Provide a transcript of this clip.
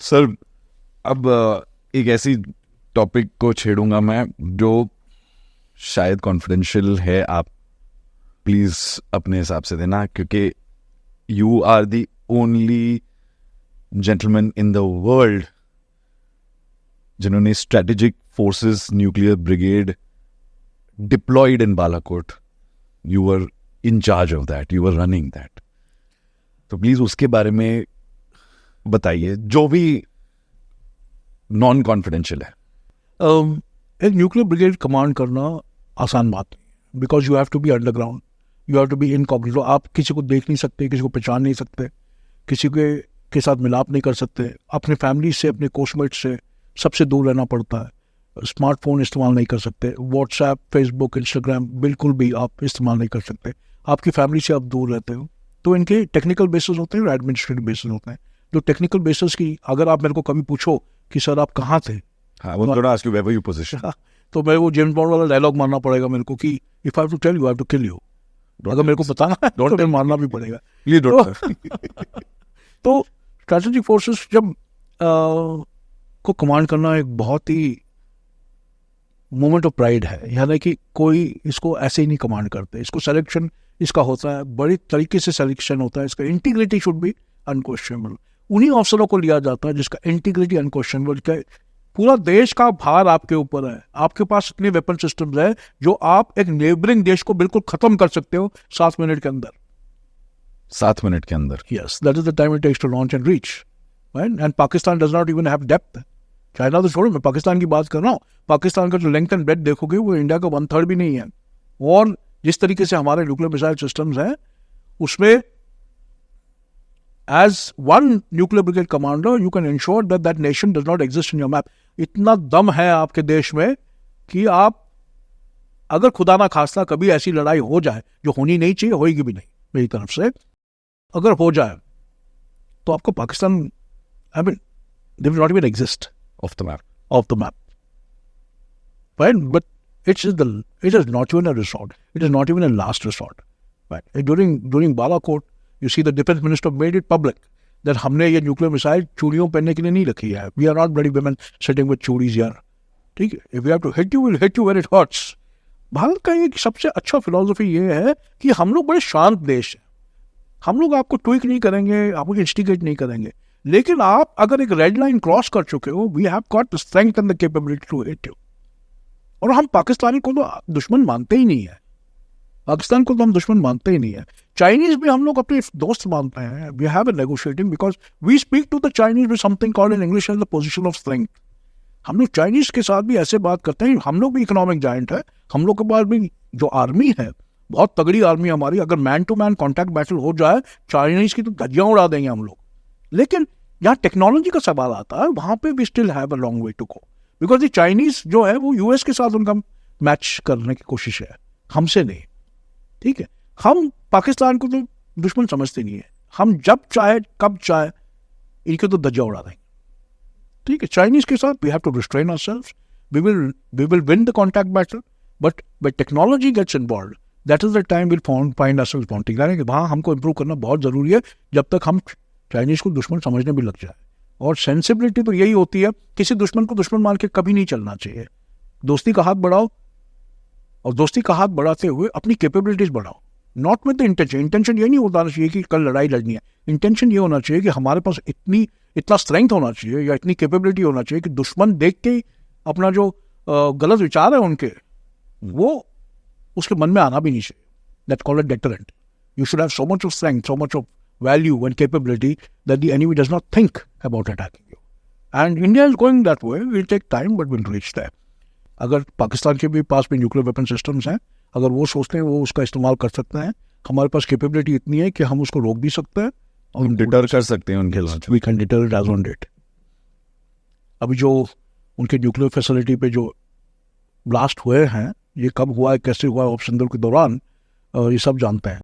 Sir अब एक ऐसी टॉपिक को छेड़ूंगा मैं जो शायद कॉन्फिडेंशियल है, आप प्लीज अपने हिसाब से देना, क्योंकि you are the only gentleman in the world जिन्होंने strategic forces nuclear brigade deployed in Balakot. You were in charge of that, you were running that. तो प्लीज उसके बारे में बताइए जो भी नॉन कॉन्फिडेंशियल है. एक न्यूक्लियर ब्रिगेड कमांड करना आसान बात नहीं, because you have to be underground, you have to be incognito. आप किसी को देख नहीं सकते, किसी को पहचान नहीं सकते, किसी के साथ मिलाप नहीं कर सकते, अपने फैमिली से, अपने कोचमेट से सबसे दूर रहना पड़ता है. स्मार्टफोन इस्तेमाल नहीं कर सकते, व्हाट्सएप, फेसबुक, इंस्टाग्राम बिल्कुल भी आप इस्तेमाल नहीं कर सकते. आपकी फैमिली से आप दूर रहते हो. तो इनके टेक्निकल बेसिस होते हैं और एडमिनिस्ट्रेटिव बेसिस होते हैं. जो टेक्निकल बेसिस की अगर आप मेरे को कभी पूछो कि सर आप कहाँ थे, तो मैं वो जेम्स बॉन्ड वाला डायलॉग मारना पड़ेगा मेरे को कि if I have to tell you, I have to kill you. अगर मेरे को बताना है तो फिर मारना भी पड़ेगा. तो स्ट्रेटेजिक फोर्सेस जब को कमांड करना एक बहुत ही मोमेंट ऑफ प्राइड है. यानी कि कोई इसको ऐसे ही नहीं कमांड करते, इसको सिलेक्शन इसका होता है, बड़ी तरीके से सिलेक्शन होता है इसका. Integrity should be unquestionable. उन्हीं अफसरों को लिया जाता है जिसका इंटीग्रिटी अनक्वेश्चनेबल. पूरा देश का भार आपके ऊपर है, आपके पास इतने वेपन सिस्टम्स है जो आप एक नेबरिंग देश को बिल्कुल खत्म कर सकते हो 7 मिनट के अंदर. 7 मिनट के अंदर? Yes, that is the time it takes to launch and reach. And Pakistan does not even have depth. China तो छोड़ो, मैं पाकिस्तान की बात कर रहा हूँ. पाकिस्तान का जो लेंथ एंड ब्रेड्थ देखोगे वो इंडिया का 1/3 भी नहीं है. और जिस तरीके से हमारे न्यूक्लियर मिसाइल सिस्टम्स हैं उसमें as one nuclear brigade commander you can ensure that that nation does not exist in your map. इतना दम है आपके देश में कि आप अगर खुदा ना खास्ता कभी ऐसी लड़ाई हो जाए, जो होनी नहीं चाहिए, होगी भी नहीं मेरी तरफ से, अगर हो जाए तो आपको Pakistan, I mean, they will not even exist off the map. Right? But it is not even a resort. It is not even a last resort. Right? During Balakot, you see the defense minister made it public that हमने ये nuclear missile चूड़ियों पहनने के लिए नहीं रखी है. We are not bloody women sitting with चूड़ीज यार. ठीक है, if we have to hit you, we'll hit you where it hurts. Bharat का एक सबसे अच्छा फिलोसफी ये है कि हम लोग बड़े शांत देश हैं. हम लोग आपको ट्विक नहीं करेंगे, आपको इंस्टिगेट नहीं करेंगे. लेकिन आप अगर एक रेड लाइन क्रॉस कर चुके हो, we have got the strength and the capability to hit you. और हम पाकिस्तानी को तो दुश्मन मानते ही नहीं है. पाकिस्तान को तो हम दुश्मन मानते ही नहीं है. चाइनीज भी हम लोग अपने दोस्त मानते हैं. We have a negotiating because we speak to the Chinese with something called in English as the position of strength. हम लोग चाइनीज के साथ भी ऐसे बात करते हैं. हम लोग भी इकोनॉमिक जायंट है. हम लोग के पास भी जो आर्मी है, बहुत तगड़ी आर्मी हमारी. अगर man to man contact battle हो जाए, चाइनीज की तो धज्जियां उड़ा देंगे हम लोग. लेकिन यहाँ टेक्नोलॉजी का सवाल आता है, वहां पे भी still have a long way to go. Because the Chinese जो है वो यूएस के साथ उनका मैच करने की कोशिश है, हमसे नहीं. ठीक है, हम पाकिस्तान को तो दुश्मन समझते नहीं है. हम जब चाहे कब चाहे इनके तो धज्जियां उड़ा देंगे. ठीक है, चाइनीज के साथ we have to restrain ourselves. We will win the contact battle, but when technology gets involved, that is the time will find ourselves wanting. यानी कि वहाँ हमको इंप्रूव करना बहुत जरूरी है जब तक हम चाइनीज को दुश्मन समझने भी लग जाए. और सेंसिबिलिटी तो यही होती है, किसी दुश्मन को दुश्मन मान के कभी नहीं चलना चाहिए. दोस्ती का हाथ बढ़ाओ, और दोस्ती का हाथ बढ़ाते हुए अपनी कैपेबिलिटीज बढ़ाओ. नॉट विद द इंटेंशन ये नहीं होना चाहिए कि कल लड़ाई लड़नी है. इंटेंशन ये होना चाहिए कि हमारे पास इतना स्ट्रेंथ होना चाहिए या इतनी कैपेबिलिटी होना चाहिए कि दुश्मन देख के अपना जो गलत विचार है उनके, वो उसके मन में आना भी नहीं चाहिए. That's called a deterrent. You should have so much of strength, so much of value and capability that the enemy does not think about attacking you. And India is going that way. It will take time, but we'll reach there. अगर पाकिस्तान के भी पास में nuclear weapon systems हैं, अगर वो सोचते हैं वो उसका इस्तेमाल कर सकते हैं, हमारे पास कैपेबिलिटी इतनी है कि हम उसको रोक भी सकते हैं और हम डिटर कर सकते हैं उनके launch. We can deter it as on date. अभी जो उनके न्यूक्लियर फैसिलिटी पे जो ब्लास्ट हुए हैं, ये कब हुआ है, कैसे हुआ है, ऑपरेशन के दौरान, ये सब जानते हैं.